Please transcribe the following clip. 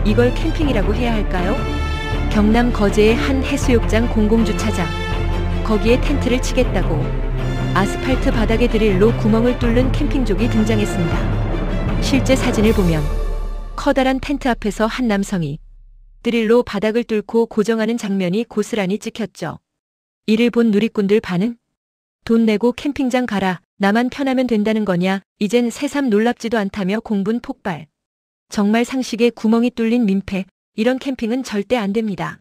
이걸 캠핑이라고 해야 할까요? 경남 거제의 한 해수욕장 공공주차장. 거기에 텐트를 치겠다고 아스팔트 바닥에 드릴로 구멍을 뚫는 캠핑족이 등장했습니다. 실제 사진을 보면 커다란 텐트 앞에서 한 남성이 드릴로 바닥을 뚫고 고정하는 장면이 고스란히 찍혔죠. 이를 본 누리꾼들 반응? 돈 내고 캠핑장 가라. 나만 편하면 된다는 거냐. 이젠 새삼 놀랍지도 않다며 공분 폭발. 정말 상식에 구멍이 뚫린 민폐. 이런 캠핑은 절대 안 됩니다.